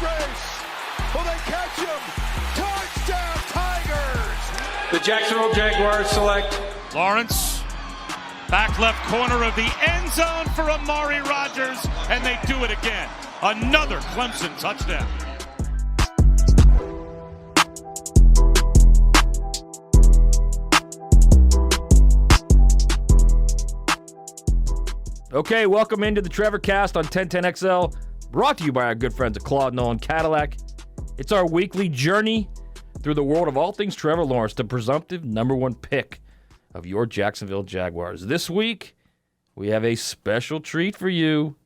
race. Will they catch him? Touchdown, Tigers! The Jacksonville Jaguars select Lawrence, back left corner of the end zone for Amari Rodgers, and they do it again. Another Clemson touchdown. Okay, welcome into the TrevorCast on 1010XL, brought to you by our good friends at Claude Nolan Cadillac. It's our weekly journey through the world of all things Trevor Lawrence, the presumptive number one pick of your Jacksonville Jaguars. This week, we have a special treat for you.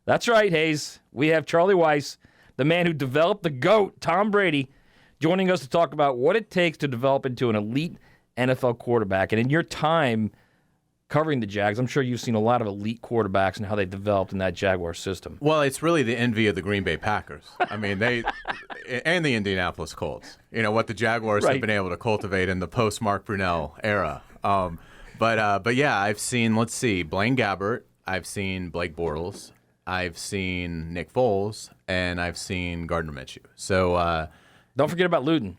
That's right, Hayes. We have Charlie Weis, the man who developed the GOAT, Tom Brady, joining us to talk about what it takes to develop into an elite NFL quarterback. And in your time covering the Jags, I'm sure you've seen a lot of elite quarterbacks and how they developed in that Jaguar system. Well, it's really the envy of the Green Bay Packers. I mean, they and the Indianapolis Colts. You know what the Jaguars have been able to cultivate in the post Mark Brunell era. But yeah, I've seen, let's see, Blaine Gabbert, I've seen Blake Bortles, I've seen Nick Foles, and I've seen Gardner Minshew. So don't forget about Luton.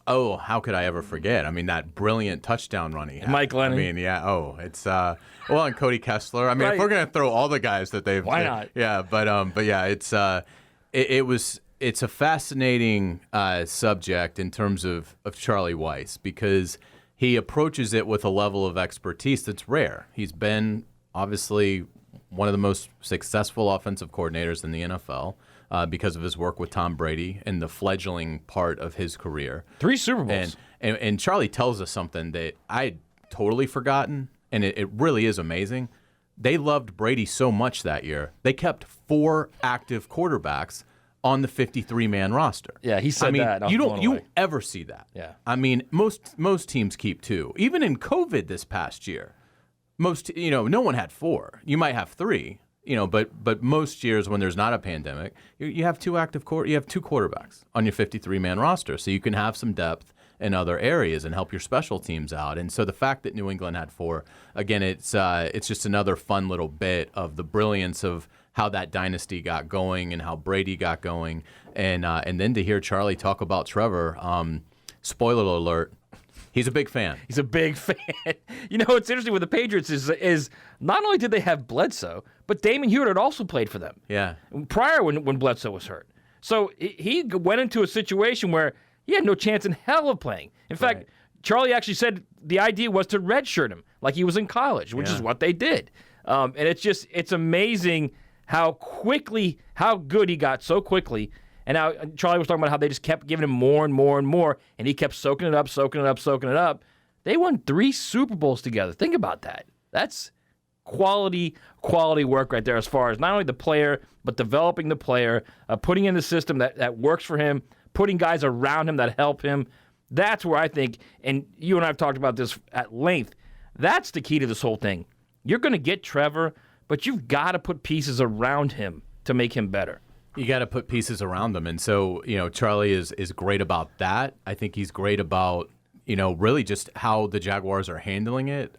Oh, how could I ever forget? I mean, that brilliant touchdown run he had. Mike Lennon. I mean, yeah. Oh, it's well, and Cody Kessler. I mean, if we're gonna throw all the guys that they've, why not? Yeah, but yeah, it's a fascinating subject in terms of Charlie Weis, because he approaches it with a level of expertise that's rare. He's been obviously one of the most successful offensive coordinators in the NFL. Because of his work with Tom Brady in the fledgling part of his career. 3 Super Bowls. And Charlie tells us something that I'd totally forgotten, and it really is amazing. They loved Brady so much that year, they kept 4 active quarterbacks on the 53-man roster. Yeah, he said that. You ever see that. Yeah. I mean, most teams keep 2. Even in COVID this past year, no one had 4. You might have 3. But most years when there's not a pandemic, you have 2 quarterbacks on your 53-man roster, so you can have some depth in other areas and help your special teams out. And so the fact that New England had 4, again, it's just another fun little bit of the brilliance of how that dynasty got going and how Brady got going, and then to hear Charlie talk about Trevor. Spoiler alert. He's a big fan. He's a big fan. What's interesting with the Patriots is not only did they have Bledsoe, but Damon Hewitt had also played for them. Yeah. Prior when Bledsoe was hurt. So he went into a situation where he had no chance in hell of playing. In fact, Charlie actually said the idea was to redshirt him like he was in college, which is what they did. And it's amazing how good he got so quickly. And now Charlie was talking about how they just kept giving him more and more and more, and he kept soaking it up. They won 3 Super Bowls together. Think about that. That's quality work right there as far as not only the player, but developing the player, putting in the system that works for him, putting guys around him that help him. That's where I think, and you and I have talked about this at length, that's the key to this whole thing. You're going to get Trevor, but you've got to put pieces around him to make him better. You got to put pieces around them. And so, Charlie is great about that. I think he's great about, really just how the Jaguars are handling it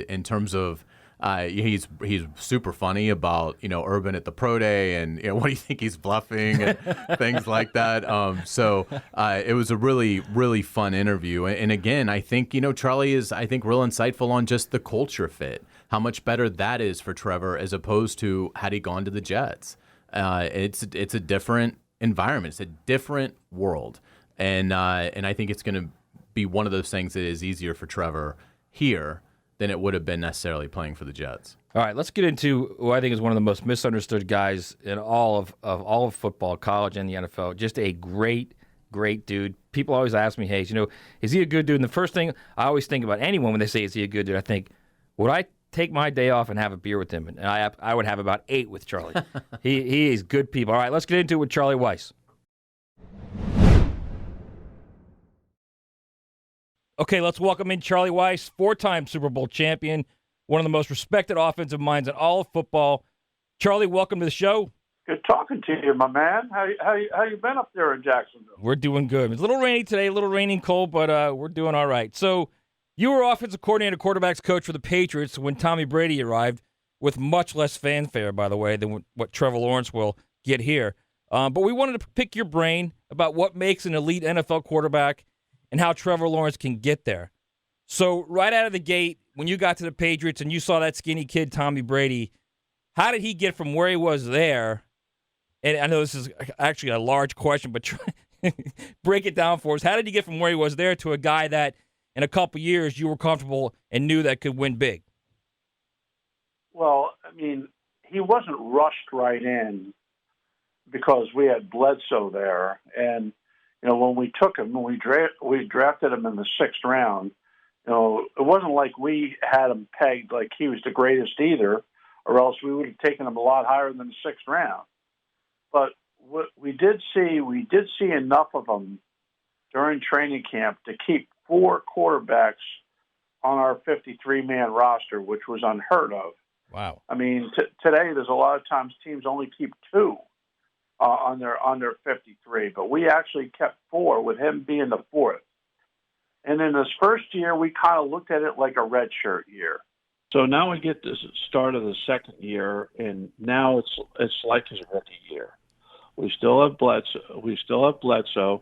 in terms of he's super funny about, Urban at the pro day and, what do you think he's bluffing and things like that. So it was a really, really fun interview. And again, I think, Charlie is, real insightful on just the culture fit, how much better that is for Trevor as opposed to had he gone to the Jets. It's a different environment. It's a different world, and I think it's going to be one of those things that is easier for Trevor here than it would have been necessarily playing for the Jets. All right, let's get into who I think is one of the most misunderstood guys in all of football, college, and the NFL. Just a great dude. People always ask me, hey, is he a good dude? And the first thing I always think about anyone when they say, is he a good dude? I think, would I take my day off and have a beer with him? And I would have about 8 with Charlie. He is good people. All right, let's get into it with Charlie Weis. Okay, let's welcome in Charlie Weis, 4-time Super Bowl champion, one of the most respected offensive minds in all of football. Charlie, welcome to the show. Good talking to you, my man. How you been up there in Jacksonville? We're doing good. It's a little rainy today, a little rainy and cold, but we're doing all right. So you were offensive coordinator, quarterbacks coach for the Patriots when Tommy Brady arrived, with much less fanfare, by the way, than what Trevor Lawrence will get here. But we wanted to pick your brain about what makes an elite NFL quarterback and how Trevor Lawrence can get there. So right out of the gate, when you got to the Patriots and you saw that skinny kid, Tommy Brady, how did he get from where he was there? And I know this is actually a large question, but break it down for us. How did he get from where he was there to a guy that in a couple years you were comfortable and knew that could win big? Well, I mean, he wasn't rushed right in because we had Bledsoe there. And, when we took him, we drafted him in the 6th round, it wasn't like we had him pegged like he was the greatest either, or else we would have taken him a lot higher than the 6th round. But what we did see enough of him during training camp to keep 4 quarterbacks on our 53-man roster, which was unheard of. Wow. I mean, today there's a lot of times teams only keep 2 on their 53, but we actually kept 4 with him being the 4th. And in his first year, we kind of looked at it like a redshirt year. So now we get to the start of the 2nd year, and now it's like his rookie year. We still have Bledsoe,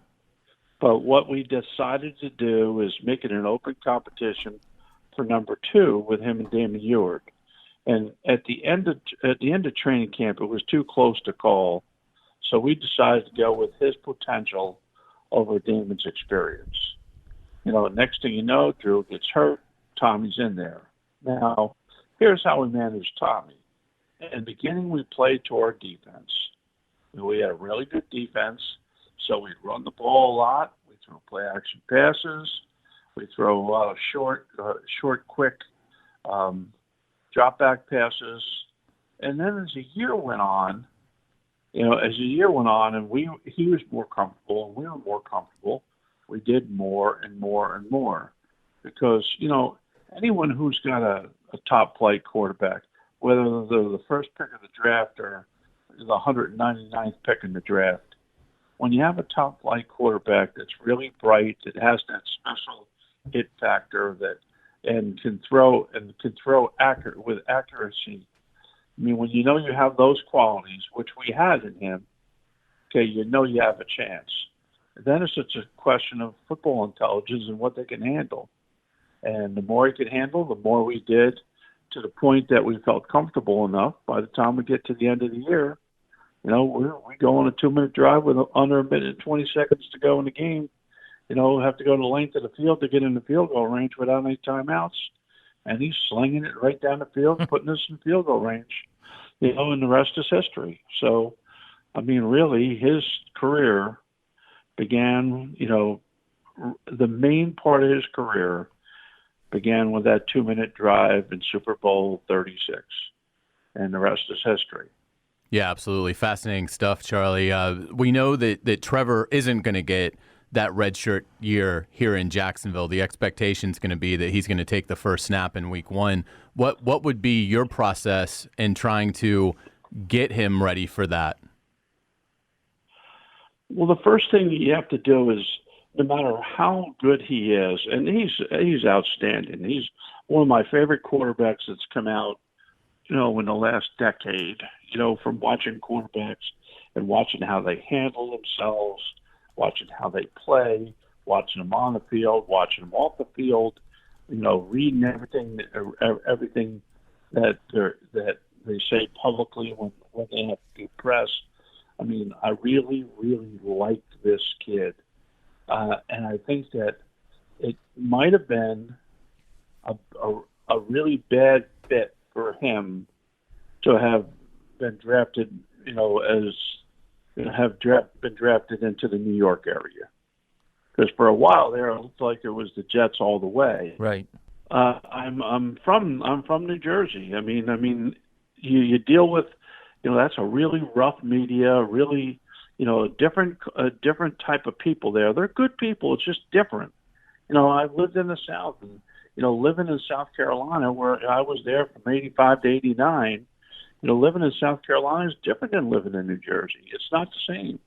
but what we decided to do is make it an open competition for number 2 with him and Damon Ewart. And at the end of training camp, it was too close to call, so we decided to go with his potential over Damon's experience. Next thing you know, Drew gets hurt, Tommy's in there. Now, here's how we managed Tommy. In the beginning, we played to our defense. We had a really good defense, so we'd run the ball a lot. We throw play-action passes. We throw a lot of short, quick drop-back passes. And then as the year went on, and he was more comfortable and we were more comfortable, we did more and more and more. Because, anyone who's got a top flight quarterback, whether they're the first pick of the draft or the 199th pick in the draft, when you have a top flight quarterback that's really bright, that has that special hit factor and can throw with accuracy. I mean, when you have those qualities, which we had in him, okay, you have a chance. Then it's just a question of football intelligence and what they can handle. And the more he could handle, the more we did, to the point that we felt comfortable enough. By the time we get to the end of the year, we go on a 2-minute drive with under a minute and 20 seconds to go in the game. Have to go the length of the field to get in the field goal range without any timeouts. And he's slinging it right down the field, putting us in field goal range, and the rest is history. So, I mean, really, his career began, the main part of his career began with that 2-minute drive in Super Bowl 36, and the rest is history. Yeah, absolutely. Fascinating stuff, Charlie. We know that Trevor isn't going to get that redshirt year here in Jacksonville. The expectation is going to be that he's going to take the first snap in week 1. What would be your process in trying to get him ready for that? Well, the first thing you have to do is, no matter how good he is, and he's outstanding. He's one of my favorite quarterbacks that's come out, in the last decade, from watching quarterbacks and watching how they handle themselves, watching how they play, watching them on the field, watching them off the field, reading everything that they say publicly when they have to do press. I mean, I really, really liked this kid. And I think that it might have been a really bad fit for him to have been drafted, been drafted into the New York area. Because for a while there, it looked like it was the Jets all the way. Right. I'm from New Jersey. I mean, you deal with, that's a really rough media, really, a different type of people there. They're good people. It's just different. I've lived in the South, and living in South Carolina, where I was there from 85 to 89. Living in South Carolina is different than living in New Jersey. It's not the same.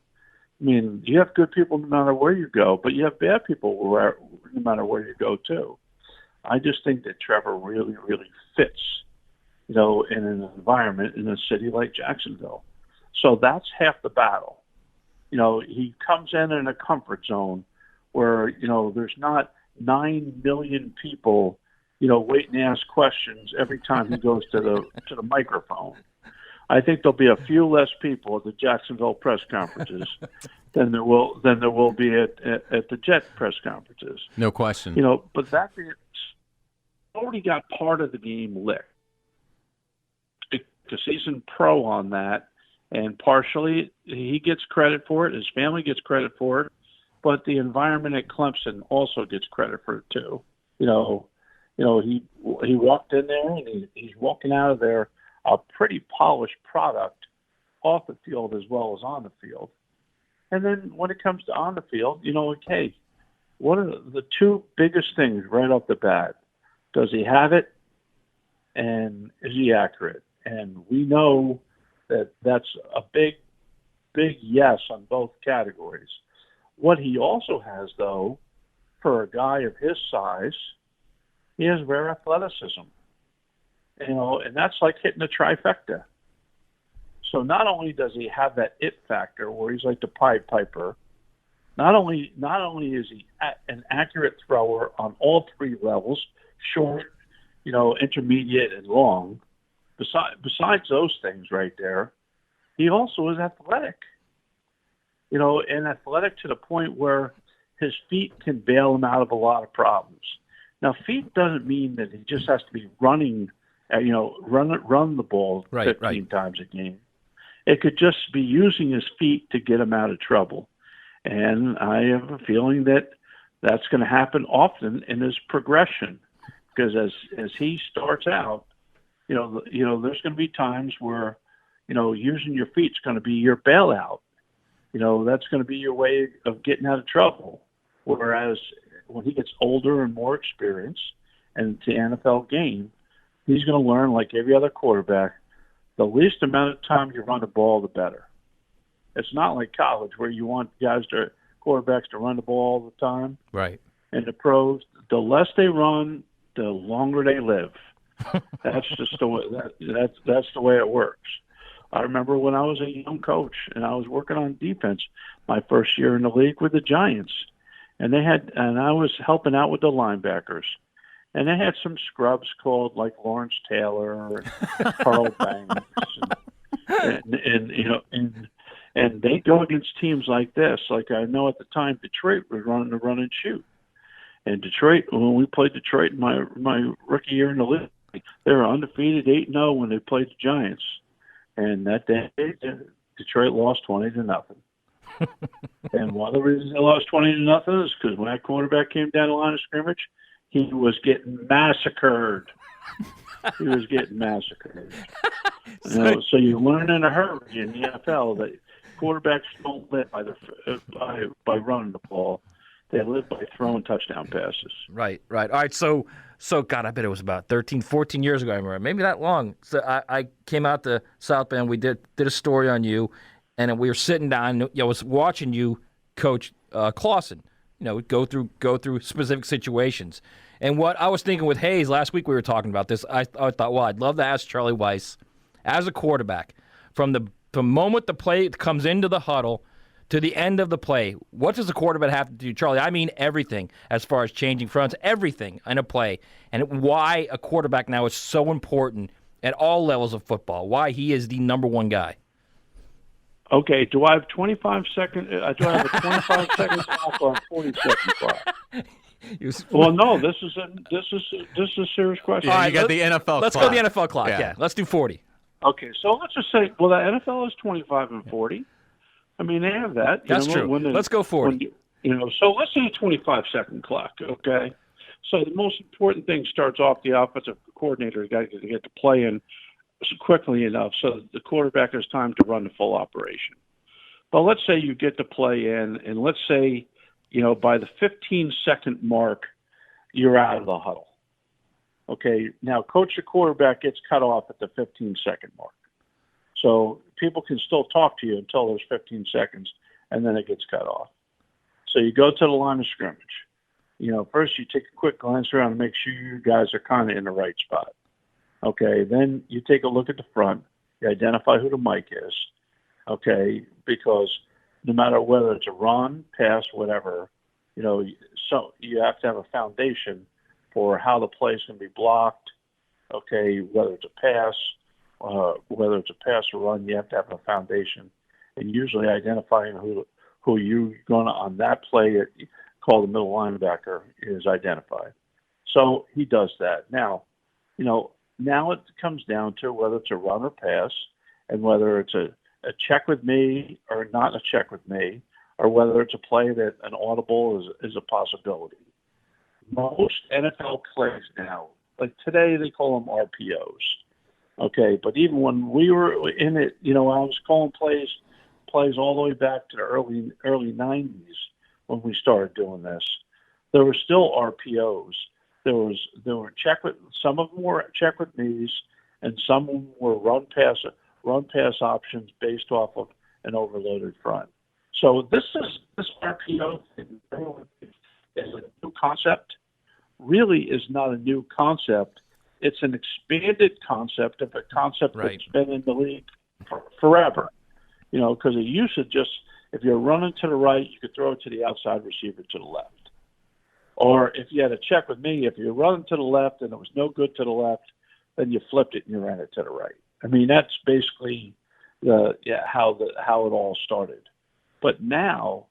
I mean, you have good people no matter where you go, but you have bad people no matter where you go too. I just think that Trevor really, really fits, in an environment in a city like Jacksonville. So that's half the battle. he comes in a comfort zone where, there's not 9 million people, waiting to ask questions every time he goes to the microphone. I think there'll be a few less people at the Jacksonville press conferences than there will be at the Jet press conferences. No question. But that being, already got part of the game licked. A seasoned pro on that, and partially he gets credit for it. His family gets credit for it, but the environment at Clemson also gets credit for it too. He walked in there and he's walking out of there a pretty polished product off the field as well as on the field. And then when it comes to on the field, okay, what are the two biggest things right off the bat? Does he have it? And is he accurate? And we know that that's a big, big yes on both categories. What he also has, though, for a guy of his size, he has rare athleticism. And that's like hitting a trifecta. So not only does he have that it factor where he's like the Pied Piper, not only is he an accurate thrower on all three levels, short, intermediate, and long. Besides those things right there, he also is athletic. And athletic to the point where his feet can bail him out of a lot of problems. Now, feet doesn't mean that he just has to be running, run the ball 15 times a game. It could just be using his feet to get him out of trouble. And I have a feeling that that's going to happen often in his progression, because as he starts out, there's going to be times where, using your feet is going to be your bailout. That's going to be your way of getting out of trouble. Whereas when he gets older and more experienced and to NFL game, he's going to learn, like every other quarterback, the least amount of time you run the ball, the better. It's not like college where you want quarterbacks to run the ball all the time. Right. And the pros, the less they run, the longer they live. That's just the way that's the way it works. I remember when I was a young coach and I was working on defense my first year in the league with the Giants, and I was helping out with the linebackers, and they had some scrubs called like Lawrence Taylor and Carl Banks, and they go against teams like this. Like I know at the time Detroit was running the run and shoot, and Detroit, when we played Detroit in my rookie year in the league, they were undefeated 8-0 when they played the Giants. And that day, Detroit lost 20-0. And one of the reasons they lost 20-0 is because when that quarterback came down the line of scrimmage, he was getting massacred. So you learn in a hurry in the NFL that quarterbacks don't live by running the ball. They live by throwing touchdown passes. Right. All right, so God, I bet it was about 13, 14 years ago, I remember. Maybe that long. So I came out to South Bend. We did a story on you, and we were sitting down. I was watching you coach Clausen, go through specific situations. And what I was thinking with Hayes, last week we were talking about this, I thought, well, I'd love to ask Charlie Weis, as a quarterback, from the moment the play comes into the huddle to the end of the play, what does the quarterback have to do, Charlie? I mean everything, as far as changing fronts, everything in a play, and why a quarterback now is so important at all levels of football, why he is the number one guy. Okay, do I have 25 seconds? Do I have a 25 second clock or a 40-second clock? Well, no. This is a serious question. Yeah, you got the NFL clock. Let's go the NFL clock. Yeah, let's do 40. Okay, so let's just say, the NFL is 25 and 40. I mean, they have that. That's true. Let's go 40. So let's say a 25-second clock, okay? So the most important thing starts off the offensive coordinator got to get the play in quickly enough so that the quarterback has time to run the full operation. But let's say you get the play in, and let's say, by the 15-second mark, you're out of the huddle. Okay, now coach the quarterback gets cut off at the 15-second mark. So people can still talk to you until there's 15 seconds, and then it gets cut off. So you go to the line of scrimmage. First you take a quick glance around and make sure you guys are kind of in the right spot. Okay, then you take a look at the front. You identify who the mic is. Okay, because no matter whether it's a run, pass, whatever, so you have to have a foundation for how the play is going to be blocked. Okay, whether it's a pass or run, you have to have a foundation, and usually identifying who you're going to on that play, called the middle linebacker, is identified. So he does that. Now it comes down to whether it's a run or pass, and whether it's a check with me or not a check with me, or whether it's a play that an audible is a possibility. Most NFL plays now, like today, they call them RPOs. Okay, but even when we were in it, I was calling plays all the way back to the early 90s when we started doing this. There were still RPOs. There were some of them were check with me's, and some of them were run pass options based off of an overloaded front. So this RPO thing is a new concept. Really is not a new concept. It's an expanded concept of a concept that's been in the league forever. Because it used to just, if you're running to the right, you could throw it to the outside receiver to the left. Or if you had a check with me, if you're running to the left and it was no good to the left, then you flipped it and you ran it to the right. I mean, that's basically how it all started. But now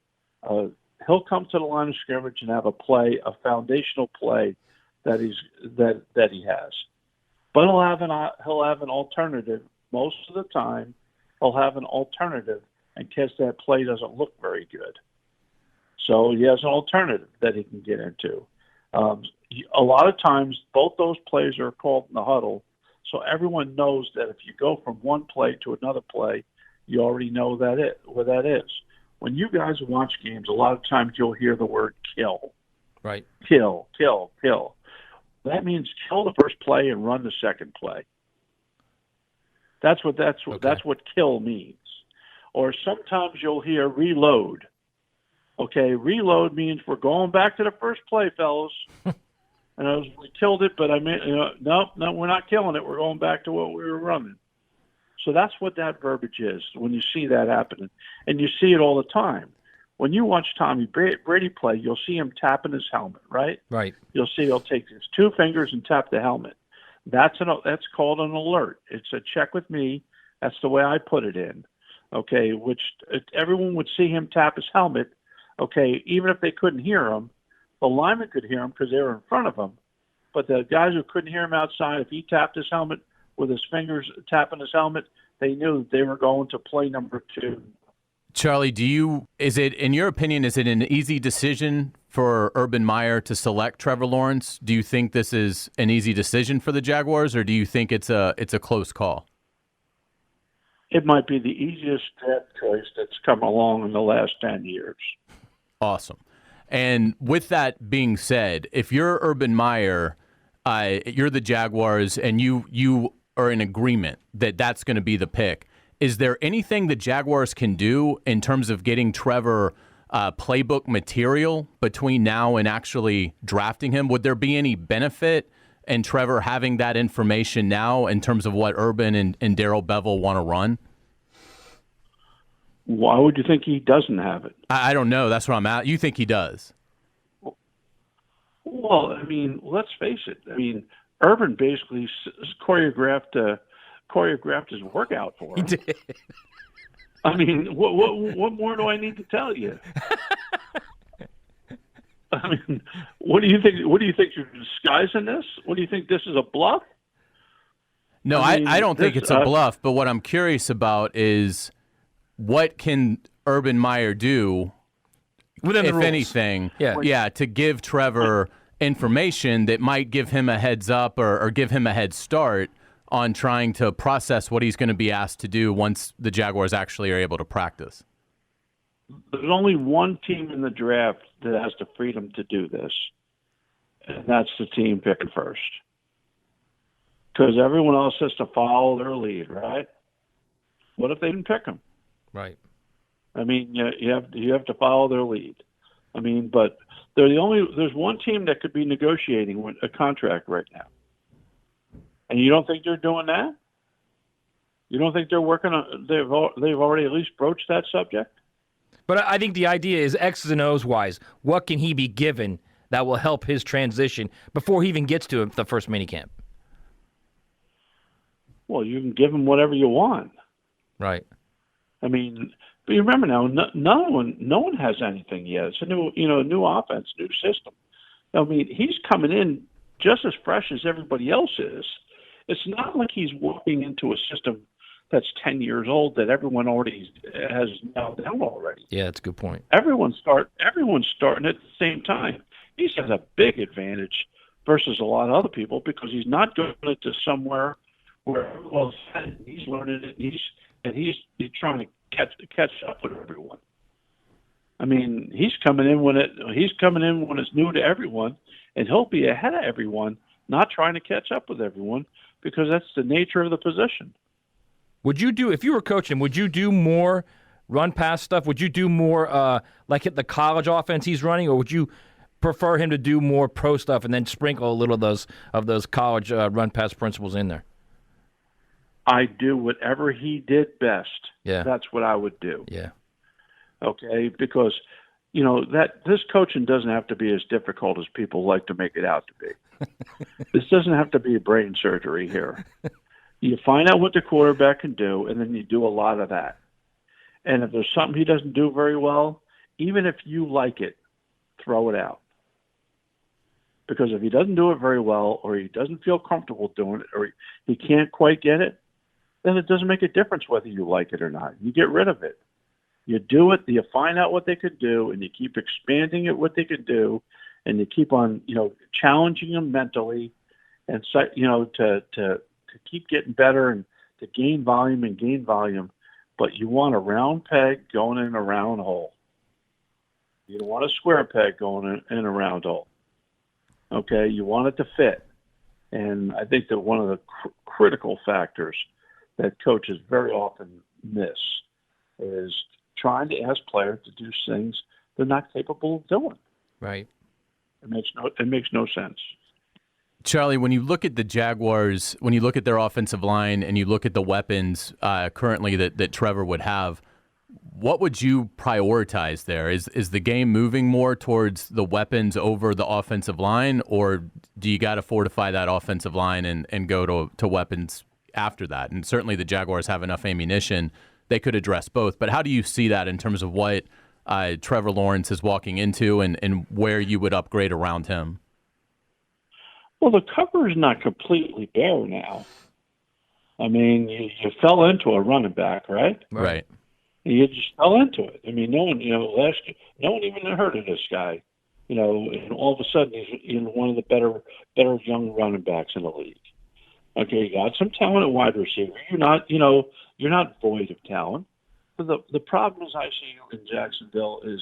he'll come to the line of scrimmage and have a foundational play that he has. But he'll have an alternative most of the time. He'll have an alternative in case that play doesn't look very good. So he has an alternative that he can get into. A lot of times, both those plays are called in the huddle, so everyone knows that if you go from one play to another play, you already know where that is. When you guys watch games, a lot of times you'll hear the word kill. Right. Kill, kill, kill. That means kill the first play and run the second play. That's what kill means. Or sometimes you'll hear reload. Okay, reload means we're going back to the first play, fellas. And we killed it, but no, we're not killing it. We're going back to what we were running. So that's what that verbiage is when you see that happening. And you see it all the time. When you watch Tommy Brady play, you'll see him tapping his helmet, right? Right. You'll see he'll take his two fingers and tap the helmet. That's called an alert. It's a check with me. That's the way I put it in. Okay, which everyone would see him tap his helmet. Okay, even if they couldn't hear him, the lineman could hear him because they were in front of him. But the guys who couldn't hear him outside, if he tapped his helmet with his fingers tapping his helmet, they knew they were going to play number 2. Charlie, in your opinion, is it an easy decision for Urban Meyer to select Trevor Lawrence? Do you think this is an easy decision for the Jaguars, or do you think it's a close call? It might be the easiest draft choice that's come along in the last 10 years. Awesome. And with that being said, if you're Urban Meyer, you're the Jaguars, and you are in agreement that that's going to be the pick, is there anything the Jaguars can do in terms of getting Trevor playbook material between now and actually drafting him? Would there be any benefit in Trevor having that information now in terms of what Urban and Darrell Bevell want to run? Why would you think he doesn't have it? I don't know. That's what I'm at. You think he does? Well, I mean, let's face it. I mean, Urban basically choreographed his workout for him. He did. I mean, what more do I need to tell you? I mean, what do you think? What do you think you're disguising this? What do you think this is a bluff? No, I don't think it's a bluff. But what I'm curious about is what can Urban Meyer do, within the rules, anything, yeah, to give Trevor information that might give him a heads up or give him a head start on trying to process what he's going to be asked to do once the Jaguars actually are able to practice. There's only one team in the draft that has the freedom to do this, and that's the team picking first. Because everyone else has to follow their lead, right? What if they didn't pick them? Right. I mean, you have to follow their lead. I mean, but there's one team that could be negotiating with a contract right now. And you don't think they're doing that? You don't think they're working on? They've already at least broached that subject. But I think the idea is X's and O's wise. What can he be given that will help his transition before he even gets to the first minicamp? Well, you can give him whatever you want. Right. I mean, but you remember now, no one has anything yet. It's a new offense, new system. I mean, he's coming in just as fresh as everybody else is. It's not like he's walking into a system that's 10 years old that everyone already has nailed down already. Yeah, that's a good point. Everyone's starting at the same time. He has a big advantage versus a lot of other people because he's not going into somewhere where he's learning it. He's trying to catch up with everyone. I mean, he's coming in when it's new to everyone, and he'll be ahead of everyone, not trying to catch up with everyone because that's the nature of the position. Would you do, if you were coaching, would you do more run pass stuff? Would you do more like hit the college offense he's running, or would you prefer him to do more pro stuff and then sprinkle a little of those college run pass principles in there? I do whatever he did best. Yeah. That's what I would do. Yeah. Okay, because that this coaching doesn't have to be as difficult as people like to make it out to be. This doesn't have to be brain surgery here. You find out what the quarterback can do, and then you do a lot of that. And if there's something he doesn't do very well, even if you like it, throw it out. Because if he doesn't do it very well, or he doesn't feel comfortable doing it, or he can't quite get it, then it doesn't make a difference whether you like it or not. You get rid of it. You do it, you find out what they could do, and you keep expanding it, what they could do, and you keep on, challenging them mentally, and to keep getting better and to gain volume. But you want a round peg going in a round hole. You don't want a square peg going in a round hole. Okay, you want it to fit. And I think that one of the critical factors that coaches very often miss is trying to ask players to do things they're not capable of doing. Right. It makes no sense. Charlie, when you look at the Jaguars, when you look at their offensive line and you look at the weapons currently that Trevor would have, what would you prioritize there? Is the game moving more towards the weapons over the offensive line, or do you got to fortify that offensive line and go to weapons after that? And certainly the Jaguars have enough ammunition. They could address both. But how do you see that in terms of what Trevor Lawrence is walking into and where you would upgrade around him? Well, the cover is not completely bare now. I mean, you fell into a running back, right? Right. You just fell into it. I mean, no one even heard of this guy. And all of a sudden he's one of the better young running backs in the league. Okay, you got some talent at wide receiver. You're not void of talent. But the problem is I see in Jacksonville is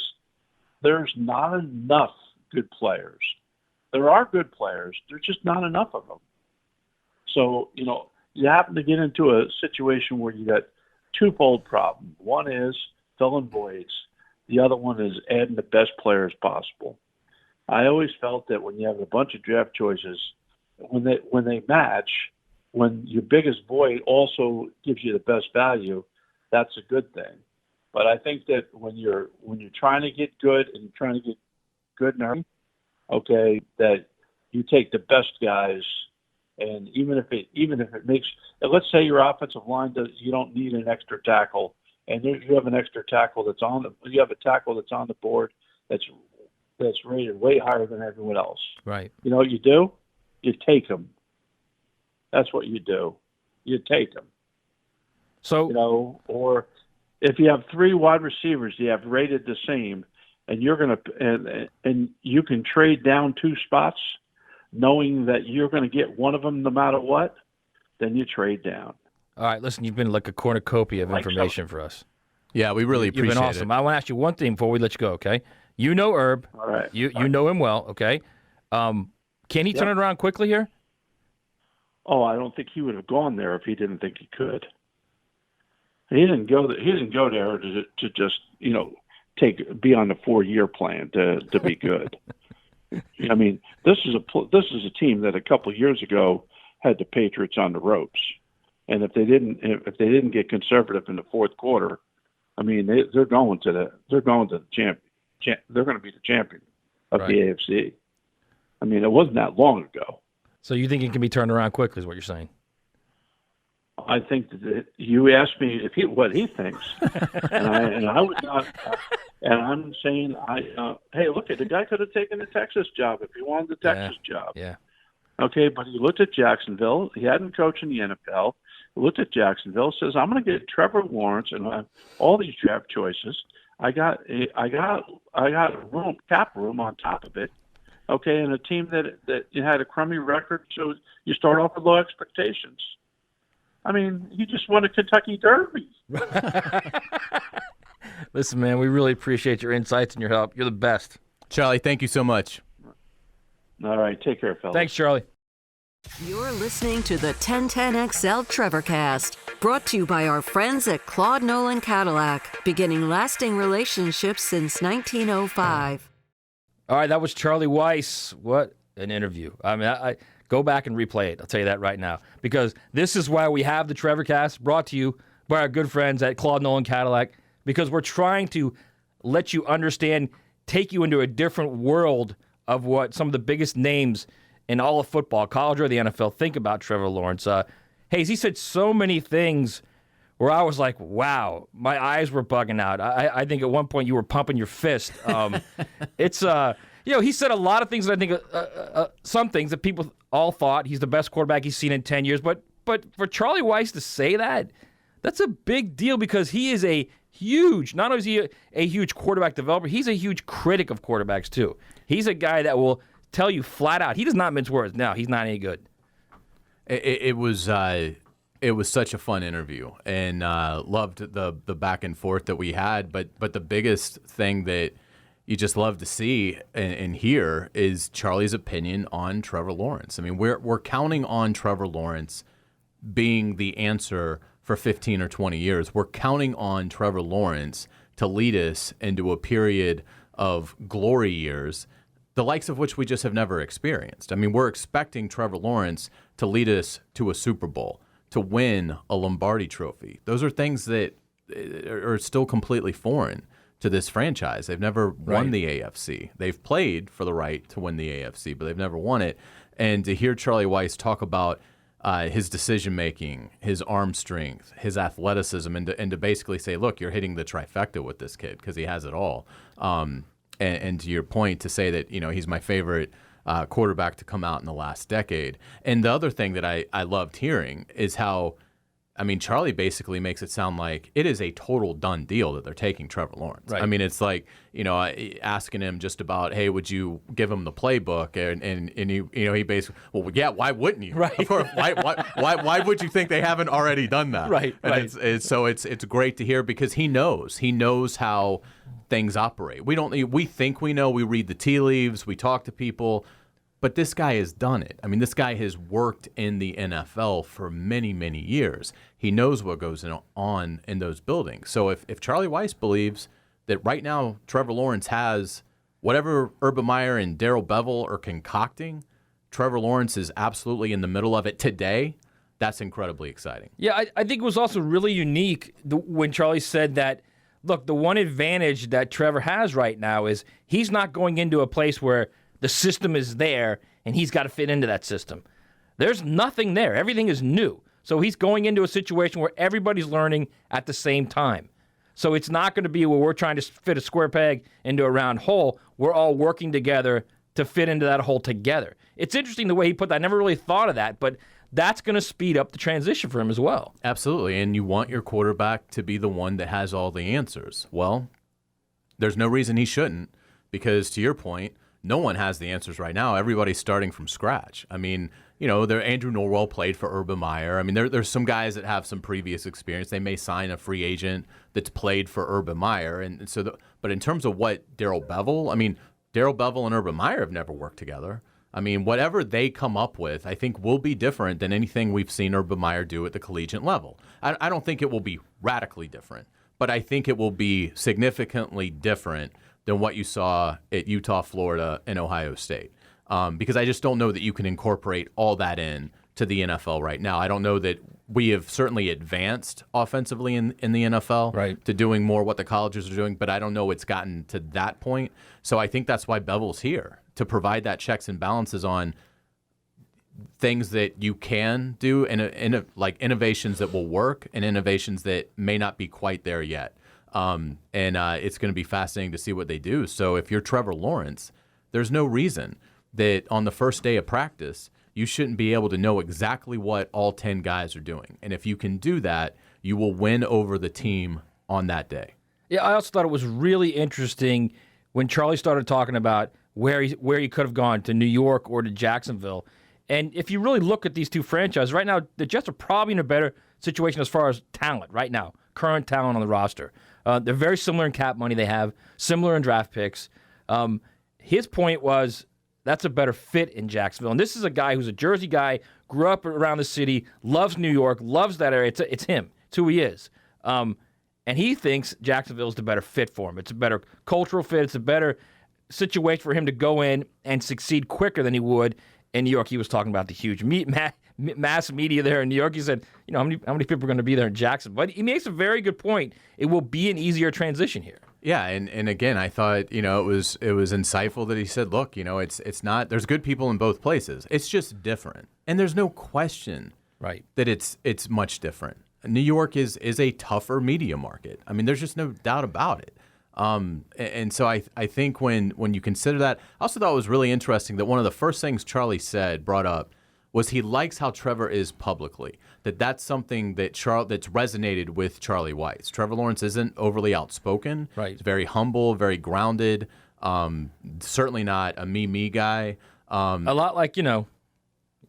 there's not enough good players. There are good players. There's just not enough of them. So, you happen to get into a situation where you got twofold problem. One is filling voids. The other one is adding the best players possible. I always felt that when you have a bunch of draft choices, when they match, when your biggest void also gives you the best value, that's a good thing. But I think that when you're trying to get good and you're trying to get good in a hurry, okay, that you take the best guys, and even if it makes, let's say your offensive line you don't need an extra tackle, and you have an extra tackle you have a tackle that's on the board that's rated way higher than everyone else. Right. You know what you do? You take them. That's what you do. You take them. So or if you have three wide receivers you have rated the same, and you're and you can trade down two spots, knowing that you're going to get one of them no matter what, then you trade down. All right, listen, you've been like a cornucopia of information for us. Yeah, we really appreciate it. You've been awesome. I want to ask you one thing before we let you go, okay? You know Herb. All right. You know him well, okay? Can he turn it around quickly here? Oh, I don't think he would have gone there if he didn't think he could. He didn't go there to just be on the 4-year plan to be good. I mean, this is a team that a couple of years ago had the Patriots on the ropes, and if they didn't get conservative in the fourth quarter, I mean, they're going to the champion. They're going to be the champion of the AFC. I mean, it wasn't that long ago. So you think it can be turned around quickly is what you're saying? I think that you asked me what he thinks, and I was not. And I'm saying, hey, look, the guy could have taken the Texas job if he wanted the Texas job. Yeah. Okay, but he looked at Jacksonville. He hadn't coached in the NFL. He looked at Jacksonville. Says, I'm going to get Trevor Lawrence and all these draft choices. I got cap room on top of it. Okay, and a team that had a crummy record, so you start off with low expectations. I mean, he just won a Kentucky Derby. Listen, man, we really appreciate your insights and your help. You're the best. Charlie, thank you so much. All right, take care, fellas. Thanks, Charlie. You're listening to the 1010XL TrevorCast, brought to you by our friends at Claude Nolan Cadillac, beginning lasting relationships since 1905. All right, that was Charlie Weis. What an interview. I mean, I go back and replay it. I'll tell you that right now. Because this is why we have the TrevorCast, brought to you by our good friends at Claude Nolan Cadillac, because we're trying to let you understand, take you into a different world of what some of the biggest names in all of football, college or the NFL, think about Trevor Lawrence. Hayes, he said so many things where I was like, wow, my eyes were bugging out. I think at one point you were pumping your fist. It's, he said a lot of things that I think, some things that people all thought he's the best quarterback he's seen in 10 years. But for Charlie Weis to say that, that's a big deal because he is not only is he a huge quarterback developer, he's a huge critic of quarterbacks too. He's a guy that will tell you flat out, he does not mince words. No, he's not any good. It was such a fun interview, and loved the back and forth that we had. But the biggest thing that you just love to see and hear is Charlie's opinion on Trevor Lawrence. I mean, we're counting on Trevor Lawrence being the answer for 15 or 20 years. We're counting on Trevor Lawrence to lead us into a period of glory years, the likes of which we just have never experienced. I mean, we're expecting Trevor Lawrence to lead us to a Super Bowl, to win a Lombardi trophy. Those are things that are still completely foreign to this franchise. They've never won the AFC. They've played for the right to win the AFC, but they've never won it. And to hear Charlie Weis talk about his decision-making, his arm strength, his athleticism, and to basically say, look, you're hitting the trifecta with this kid because he has it all. And to your point, to say that, he's my favorite quarterback to come out in the last decade. And the other thing that I loved hearing is how, Charlie basically makes it sound like it is a total done deal that they're taking Trevor Lawrence. Right. I mean, it's like, asking him just about, hey, would you give him the playbook? And he basically, well, yeah, why wouldn't you? Right. Of course, why would you think they haven't already done that? Right. And it's great to hear because he knows how things operate. We think we know, we read the tea leaves, we talk to people, but this guy has done it. I mean, this guy has worked in the NFL for many, many years. He knows what goes on in those buildings. So if Charlie Weis believes that right now Trevor Lawrence has whatever Urban Meyer and Darrell Bevell are concocting, Trevor Lawrence is absolutely in the middle of it today. That's incredibly exciting. Yeah, I think it was also really unique when Charlie said that, look, the one advantage that Trevor has right now is he's not going into a place where the system is there and he's got to fit into that system. There's nothing there. Everything is new. So he's going into a situation where everybody's learning at the same time. So it's not going to be where we're trying to fit a square peg into a round hole. We're all working together to fit into that hole together. It's interesting the way he put that. I never really thought of that, but that's going to speed up the transition for him as well. Absolutely, and you want your quarterback to be the one that has all the answers. Well, there's no reason he shouldn't, because to your point, no one has the answers right now. Everybody's starting from scratch. I mean, Andrew Norwell played for Urban Meyer. I mean, there's some guys that have some previous experience. They may sign a free agent that's played for Urban Meyer, but in terms of what Darrell Bevell and Urban Meyer have never worked together. I mean, whatever they come up with, I think will be different than anything we've seen Urban Meyer do at the collegiate level. I don't think it will be radically different, but I think it will be significantly different than what you saw at Utah, Florida, and Ohio State. Because I just don't know that you can incorporate all that in to the NFL right now. I don't know that we have certainly advanced offensively in the NFL right. to doing more what the colleges are doing, but I don't know it's gotten to that point. So I think that's why Bevel's here, to provide that checks and balances on things that you can do and like innovations that will work and innovations that may not be quite there yet. It's going to be fascinating to see what they do. So if you're Trevor Lawrence, there's no reason that on the first day of practice, you shouldn't be able to know exactly what all 10 guys are doing. And if you can do that, you will win over the team on that day. Yeah, I also thought it was really interesting when Charlie started talking about where he could have gone, to New York or to Jacksonville. And if you really look at these two franchises, right now, the Jets are probably in a better situation as far as talent right now, current talent on the roster. They're very similar in cap money they have, similar in draft picks. His point was, that's a better fit in Jacksonville. And this is a guy who's a Jersey guy, grew up around the city, loves New York, loves that area. It's him. It's who he is. And he thinks Jacksonville is the better fit for him. It's a better cultural fit. It's a better situation for him to go in and succeed quicker than he would in New York. He was talking about the huge mass media there in New York. He said, how many people are going to be there in Jacksonville? But he makes a very good point. It will be an easier transition here. Yeah, and again, I thought, it was insightful that he said, look, it's not, there's good people in both places. It's just different. And there's no question right. that it's much different. New York is a tougher media market. I mean, there's just no doubt about it. And so I think when you consider that, I also thought it was really interesting that one of the first things Charlie brought up was he likes how Trevor is publicly. That's something that's resonated with Charlie Weis. Trevor Lawrence isn't overly outspoken. Right. He's very humble, very grounded. Certainly not a me guy. A lot like yeah,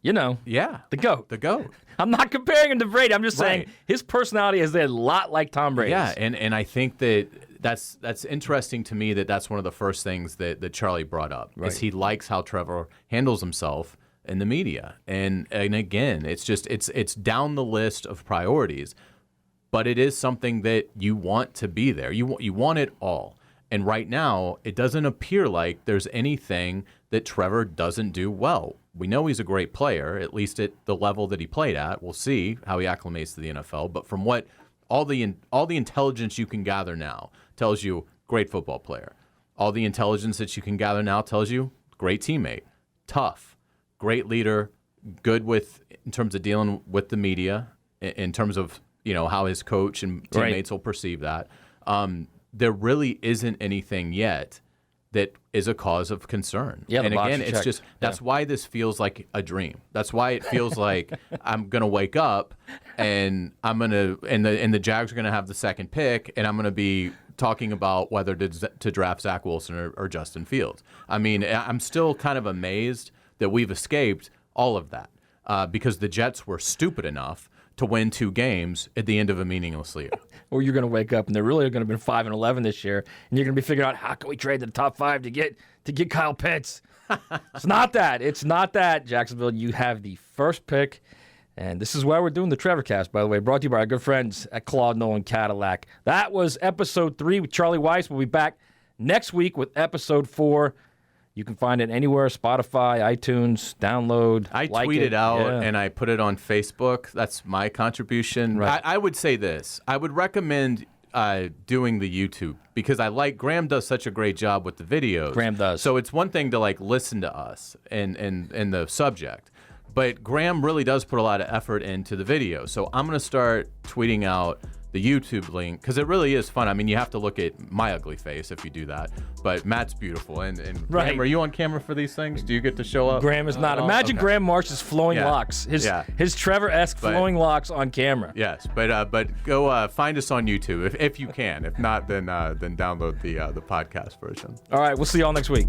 the GOAT. The GOAT. I'm not comparing him to Brady. I'm just saying Right. his personality is a lot like Tom Brady's. Yeah, and I think that's interesting to me that's one of the first things that Charlie brought up. Right. Is he likes how Trevor handles himself in the media. And again, it's down the list of priorities, but it is something that you want to be there. You want it all. And right now, it doesn't appear like there's anything that Trevor doesn't do well. We know he's a great player, at least at the level that he played at. We'll see how he acclimates to the NFL. But from what all the intelligence you can gather now tells you, great football player. All the intelligence that you can gather now tells you, great teammate, tough, great leader, good in terms of dealing with the media, in terms of how his coach and teammates will perceive that. There really isn't anything yet that is a cause of concern. Yeah, and again, it's just that's why this feels like a dream. That's why it feels like I'm gonna wake up and the Jags are gonna have the second pick, and I'm gonna be talking about whether to draft Zach Wilson or Justin Fields. I mean, I'm still kind of amazed that we've escaped all of that because the Jets were stupid enough to win 2 games at the end of a meaningless year. Or you're going to wake up and they're really going to be 5-11 this year, and you're going to be figuring out how can we trade to the top 5 to get Kyle Pitts. It's not that. It's not that, Jacksonville. You have the first pick, and this is why we're doing the TrevorCast, by the way, brought to you by our good friends at Claude Nolan Cadillac. That was episode 3 with Charlie Weis. We'll be back next week with episode 4. You can find it anywhere, Spotify, iTunes, download. I tweeted out and I put it on Facebook. That's my contribution. Right. I would say this. I would recommend doing the YouTube because Graham does such a great job with the videos. Graham does. So it's one thing to listen to us and the subject, but Graham really does put a lot of effort into the video. So I'm going to start tweeting out the YouTube link because it really is fun. I mean, you have to look at my ugly face if you do that, but Matt's beautiful. And right. Graham, are you on camera for these things? Do you get to show up? Graham is not. Imagine okay. Graham Marsh's flowing locks, his Trevor-esque flowing locks on camera. Yes, but go find us on YouTube if you can. If not, then download the podcast version. All right, we'll see y'all next week.